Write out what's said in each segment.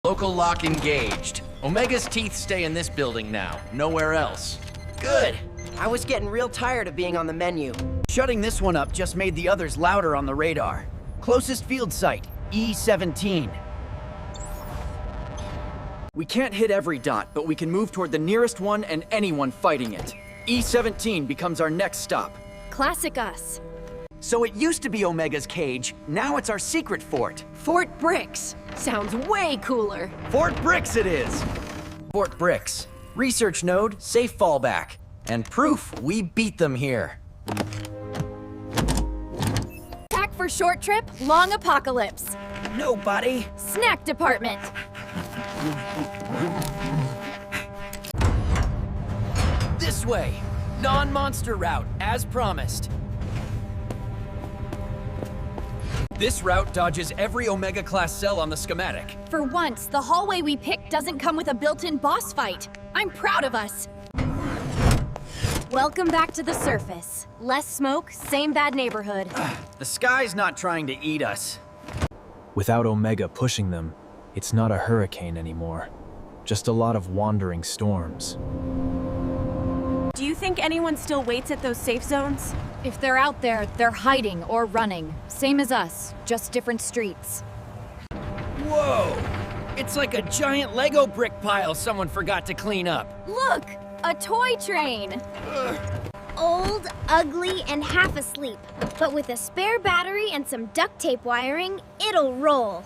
Local lock engaged. Omega's teeth stay in this building now, nowhere else. Good. I was getting real tired of being on the menu. Shutting this one up just made the others louder on the radar. Closest field site, E17. We can't hit every dot, but we can move toward the nearest one and anyone fighting it. E17 becomes our next stop. Classic us. So it used to be Omega's cage, now it's our secret fort. Fort Bricks. Sounds way cooler. Fort Bricks it is! Fort Bricks. Research node, safe fallback. And proof we beat them here. Pack for short trip, long apocalypse. Nobody. Snack department. This way. Non-monster route, as promised. This route dodges every Omega-class cell on the schematic. For once, the hallway we picked doesn't come with a built-in boss fight. I'm proud of us. Welcome back to the surface. Less smoke, same bad neighborhood. The sky's not trying to eat us. Without Omega pushing them, it's not a hurricane anymore. Just a lot of wandering storms. Do you think anyone still waits at those safe zones? If they're out there, they're hiding or running. Same as us, just different streets. Whoa! It's like a giant Lego brick pile someone forgot to clean up. Look! A toy train! Old, ugly, and half asleep. But with a spare battery and some duct tape wiring, it'll roll.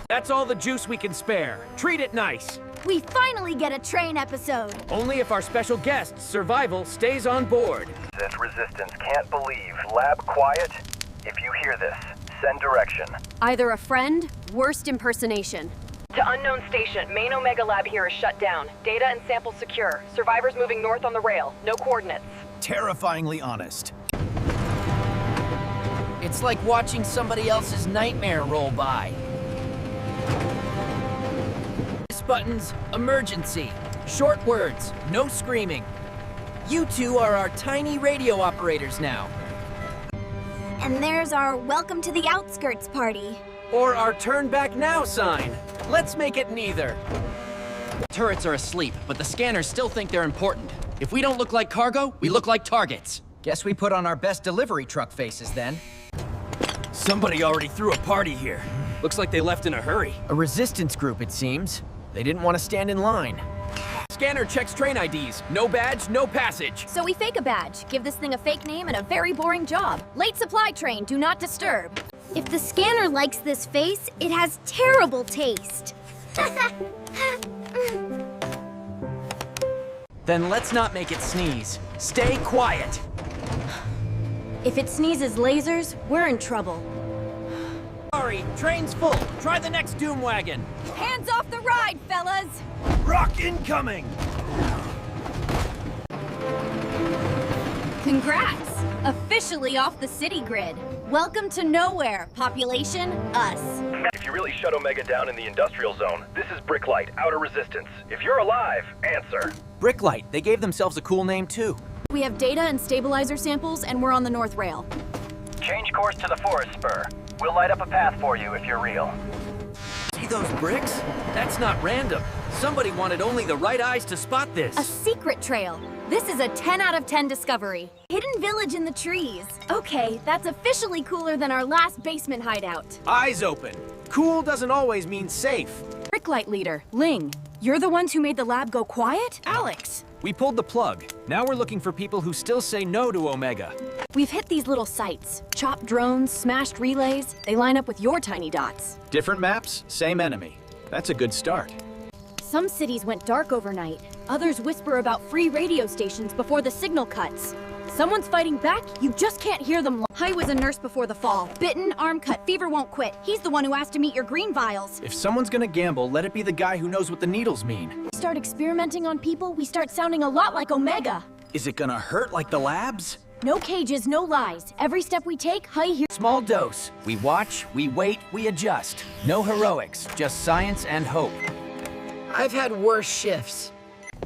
That's all the juice we can spare. Treat it nice. We finally get a train episode. Only if our special guest, Survival, stays on board. Resistance can't believe. Lab quiet. If you hear this, send direction. Either a friend, worst impersonation. To unknown station, main Omega lab here is shut down. Data and samples secure. Survivors moving north on the rail. No coordinates. Terrifyingly honest. It's like watching somebody else's nightmare roll by. This button's emergency. Short words, no screaming. You two are our tiny radio operators now. And there's our welcome to the outskirts party. Or our turn back now sign. Let's make it neither. Turrets are asleep, but the scanners still think they're important. If we don't look like cargo, we look like targets. Guess we put on our best delivery truck faces then. Somebody already threw a party here. Looks like they left in a hurry. A resistance group, it seems. They didn't want to stand in line. Scanner checks train IDs. No badge, no passage. So we fake a badge, give this thing a fake name and a very boring job. Late supply train, do not disturb. If the scanner likes this face, it has terrible taste. Then let's not make it sneeze. Stay quiet. If it sneezes lasers, we're in trouble. Sorry, train's full. Try the next doom wagon. Hands off the ride, fellas! Rock incoming! Congrats! Officially off the city grid. Welcome to nowhere, population, us. If you really shut Omega down in the industrial zone, this is Bricklight, Outer Resistance. If you're alive, answer. Bricklight, they gave themselves a cool name too. We have data and stabilizer samples, and we're on the North Rail. Change course to the forest spur. We'll light up a path for you if you're real. See those bricks? That's not random. Somebody wanted only the right eyes to spot this. A secret trail. This is a 10 out of 10 discovery. Hidden village in the trees. Okay, that's officially cooler than our last basement hideout. Eyes open. Cool doesn't always mean safe. Bricklight leader, Ling. You're the ones who made the lab go quiet? Alex. We pulled the plug. Now we're looking for people who still say no to Omega. We've hit these little sites. Chopped drones, smashed relays. They line up with your tiny dots. Different maps, same enemy. That's a good start. Some cities went dark overnight. Others whisper about free radio stations before the signal cuts. Someone's fighting back, you just can't hear them. Hai was a nurse before the fall. Bitten, arm cut, fever won't quit. He's the one who asked to meet your green vials. If someone's gonna gamble, let it be the guy who knows what the needles mean. Start experimenting on people, we start sounding a lot like Omega. Is it gonna hurt like the labs? No cages, no lies. Every step we take, Hai here. Small dose. We watch, we wait, we adjust. No heroics, just science and hope. I've had worse shifts.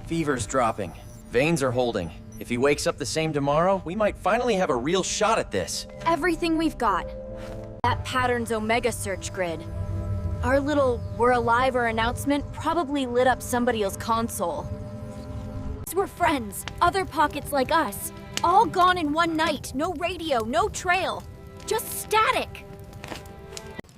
Fever's dropping. Veins are holding. If he wakes up the same tomorrow, we might finally have a real shot at this. Everything we've got. That pattern's Omega search grid. Our little "we're alive" or announcement probably lit up somebody else's console. We're friends, other pockets like us. All gone in one night, no radio, no trail. Just static.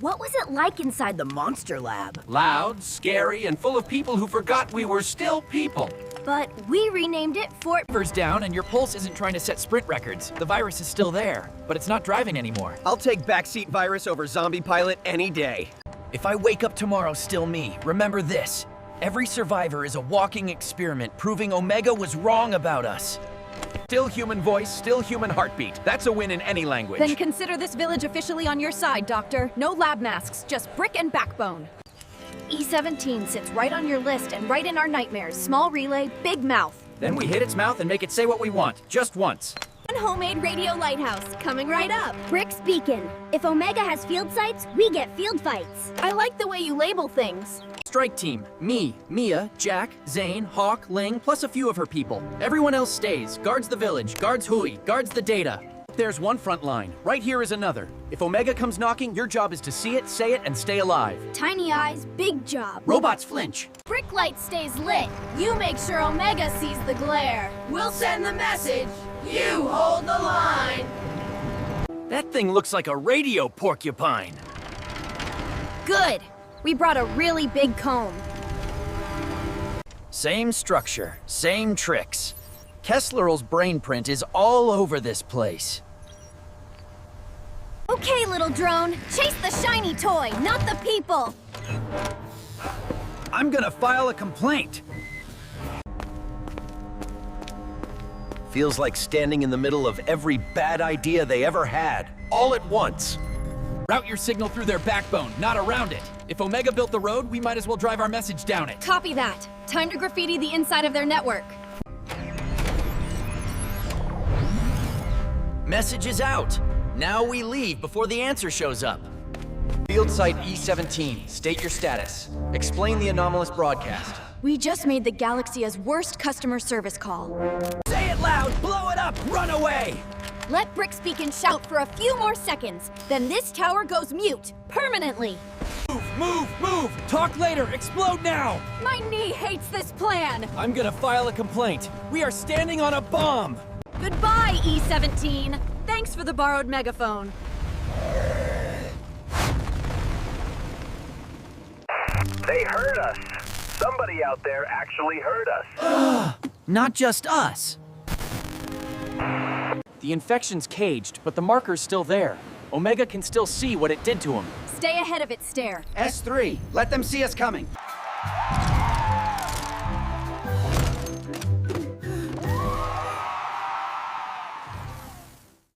What was it like inside the monster lab? Loud, scary, and full of people who forgot we were still people. But we renamed it Fort... Server's down and your pulse isn't trying to set sprint records. The virus is still there, but it's not driving anymore. I'll take backseat virus over zombie pilot any day. If I wake up tomorrow still me, remember this. Every survivor is a walking experiment proving Omega was wrong about us. Still human voice, still human heartbeat. That's a win in any language. Then consider this village officially on your side, Doctor. No lab masks, just brick and backbone. E17 sits right on your list and right in our nightmares. Small relay, big mouth. Then we hit its mouth and make it say what we want, just once. One homemade radio lighthouse, coming right up. Brick's Beacon. If Omega has field sites, we get field fights. I like the way you label things. Strike team. Me, Mia, Jack, Zane, Hawk, Ling, plus a few of her people. Everyone else stays, guards the village, guards Hui, guards the data. There's one front line. Right here is another. If Omega comes knocking, your job is to see it, say it, and stay alive. Tiny eyes, big job. Robots flinch. Brick light stays lit. You make sure Omega sees the glare. We'll send the message. You hold the line. That thing looks like a radio porcupine. Good. We brought a really big comb. Same structure, same tricks. Kessler's brain print is all over this place. Okay, little drone. Chase the shiny toy, not the people. I'm gonna file a complaint. Feels like standing in the middle of every bad idea they ever had, all at once. Route your signal through their backbone, not around it. If Omega built the road, we might as well drive our message down it. Copy that. Time to graffiti the inside of their network. Message is out. Now we leave before the answer shows up. Field site E17, state your status. Explain the anomalous broadcast. We just made the Galaxia's worst customer service call. Say it loud, blow it up, run away! Let Brick speak and shout for a few more seconds. Then this tower goes mute, permanently. Move! Talk later, explode now! My knee hates this plan. I'm gonna file a complaint. We are standing on a bomb! Goodbye, E17. Thanks for the borrowed megaphone. They heard us. Somebody out there actually heard us. Not just us. The infection's caged, but the marker's still there. Omega can still see what it did to him. Stay ahead of it, Stare. S3, let them see us coming.